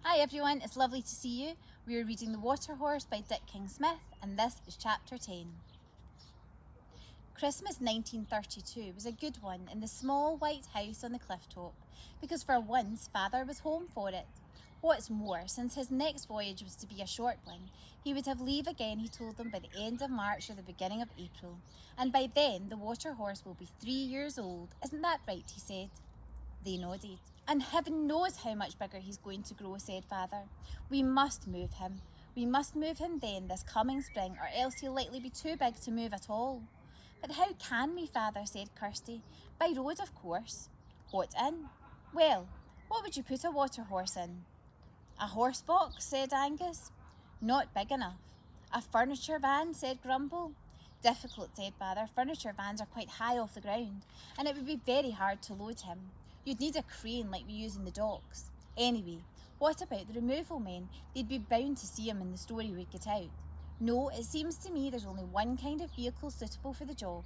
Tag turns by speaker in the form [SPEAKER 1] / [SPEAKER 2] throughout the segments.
[SPEAKER 1] Hi everyone, it's lovely to see you. We are reading The Water Horse by Dick King-Smith, and this is chapter 10. Christmas 1932 was a good one in the small white house on the cliff top, because for once Father was home for it. What's more, since his next voyage was to be a short one, he would have leave again, he told them, by the end of March or the beginning of April, and by then the Water Horse will be 3 years old. Isn't that right, he said. They nodded. And heaven knows how much bigger he's going to grow, said Father. We must move him. We must move him then this coming spring, or else he'll likely be too big to move at all. But how can we, Father, said Kirsty. By road, of course. What in? Well, what would you put a water horse in? A horse box, said Angus. Not big enough. A furniture van, said Grumble. Difficult, said Father. Furniture vans are quite high off the ground, and it would be very hard to load him. You'd need a crane like we use in the docks. Anyway, what about the removal men? They'd be bound to see him in the story we'd get out. No, it seems to me there's only one kind of vehicle suitable for the job.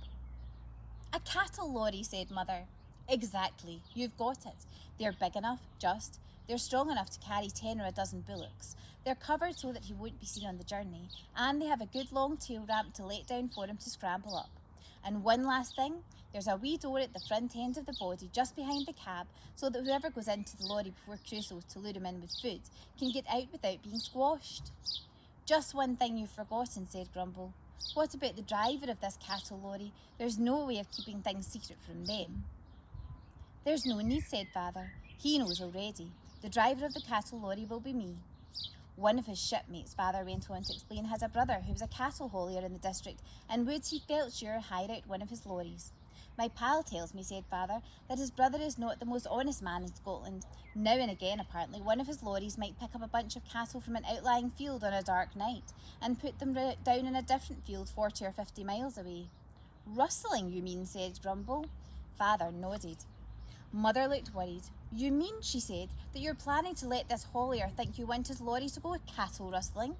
[SPEAKER 1] A cattle lorry, said Mother. Exactly, you've got it. They're big enough, just. They're strong enough to carry 10 or a dozen bullocks. They're covered so that he won't be seen on the journey, and they have a good long tail ramp to let down for him to scramble up. And one last thing, there's a wee door at the front end of the body just behind the cab, so that whoever goes into the lorry before Crusoe to lure him in with food can get out without being squashed. Just one thing you've forgotten, said Grumble. What about the driver of this cattle lorry? There's no way of keeping things secret from them. There's no need, said Father. He knows already. The driver of the cattle lorry will be me. One of his shipmates, Father went on to explain, has a brother who was a cattle haulier in the district and would, he felt sure, hire out one of his lorries. My pal tells me, said Father, that his brother is not the most honest man in Scotland. Now and again, apparently, one of his lorries might pick up a bunch of cattle from an outlying field on a dark night and put them down in a different field 40 or 50 miles away. Rustling, you mean, said Grumble. Father nodded. Mother looked worried. You mean, she said, that you're planning to let this haulier think you want his lorry to go cattle rustling?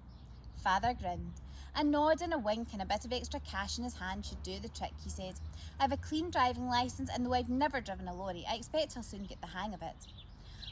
[SPEAKER 1] Father grinned. A nod and a wink and a bit of extra cash in his hand should do the trick, he said. I have a clean driving licence, and though I've never driven a lorry, I expect I'll soon get the hang of it.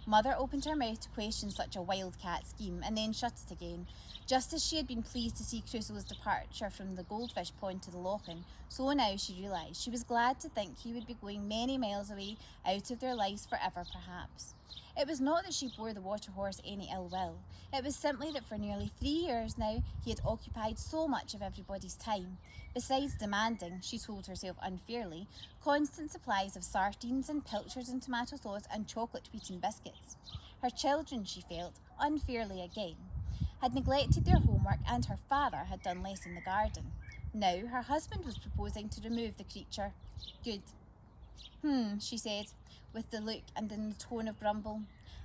[SPEAKER 1] Mother opened her mouth to question such a wildcat scheme, and then shut it again. Just as she had been pleased to see Crusoe's departure from the goldfish pond to the loch-in, so now she realised she was glad to think he would be going many miles away, out of their lives forever perhaps. It was not that she bore the water horse any ill will. It was simply that for nearly 3 years now he had occupied so much of everybody's time, besides demanding, she told herself unfairly, constant supplies of sardines and pilchards and tomato sauce and chocolate wheaten biscuits. Her children, she felt, unfairly again, had neglected their homework, and her father had done less in the garden. Now her husband was proposing to remove the creature. Good. She said, with the look and in the tone of Grumble.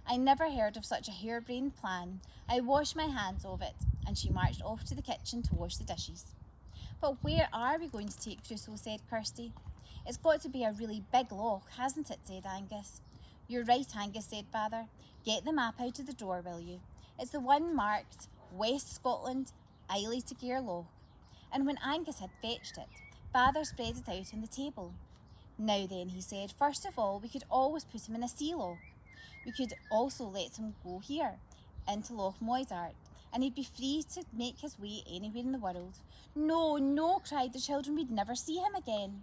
[SPEAKER 1] I never heard of such a harebrained plan. I wash my hands of it. And she marched off to the kitchen to wash the dishes. But where are we going to take Crusoe, said Kirsty. It's got to be a really big loch, hasn't it, said Angus. You're right, Angus, said Father. Get the map out of the drawer, will you? It's the one marked West Scotland, Islay to Gairloch. And when Angus had fetched it, Father spread it out on the table. Now then, he said, first of all, we could always put him in a sea loch. We could also let him go here, into Loch Moidart, and he'd be free to make his way anywhere in the world. No, no, cried the children, we'd never see him again.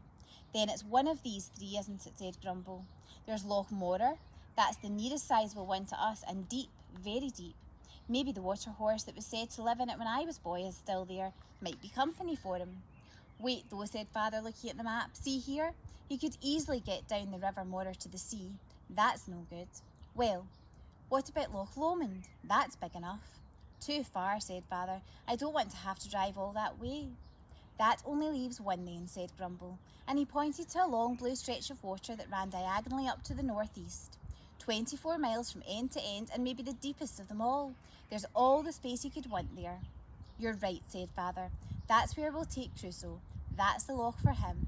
[SPEAKER 1] Then it's one of these 3, isn't it, said Grumble. There's Loch Morar, that's the nearest sizable one to us, and deep, very deep. Maybe the water horse that was said to live in it when I was boy is still there, might be company for him. Wait though, said Father, looking at the map. See here? You could easily get down the River Morar to the sea. That's no good. Well, what about Loch Lomond? That's big enough. Too far, said Father. I don't want to have to drive all that way. That only leaves one then, said Grumble, and he pointed to a long blue stretch of water that ran diagonally up to the northeast. 24 miles from end to end, and maybe the deepest of them all. There's all the space he could want there. You're right, said Father. That's where we'll take Crusoe. That's the loch for him.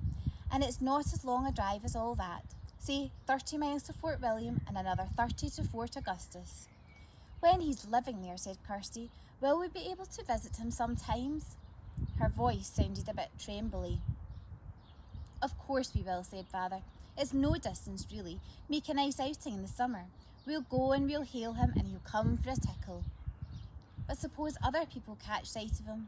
[SPEAKER 1] And it's not as long a drive as all that. Say 30 miles to Fort William and another 30 to Fort Augustus. When he's living there, said Kirsty, will we be able to visit him sometimes? Her voice sounded a bit trembly. Of course we will, said Father. It's no distance, really. Make a nice outing in the summer. We'll go and we'll hail him and he'll come for a tickle. But suppose other people catch sight of him.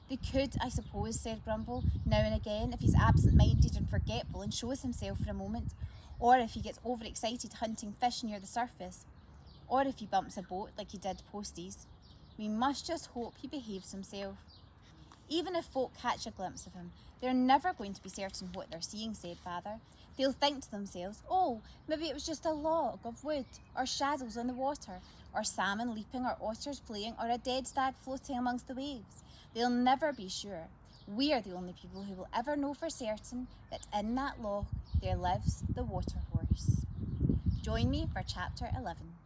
[SPEAKER 1] They could, I suppose, said Grumble, now and again, if he's absent-minded and forgetful and shows himself for a moment, or if he gets overexcited hunting fish near the surface, or if he bumps a boat like he did Posty's. We must just hope he behaves himself. Even if folk catch a glimpse of him, they're never going to be certain what they're seeing, said Father. They'll think to themselves, oh, maybe it was just a log of wood, or shadows on the water, or salmon leaping, or otters playing, or a dead stag floating amongst the waves. They'll never be sure. We're the only people who will ever know for certain that in that loch there lives the water horse. Join me for chapter 11.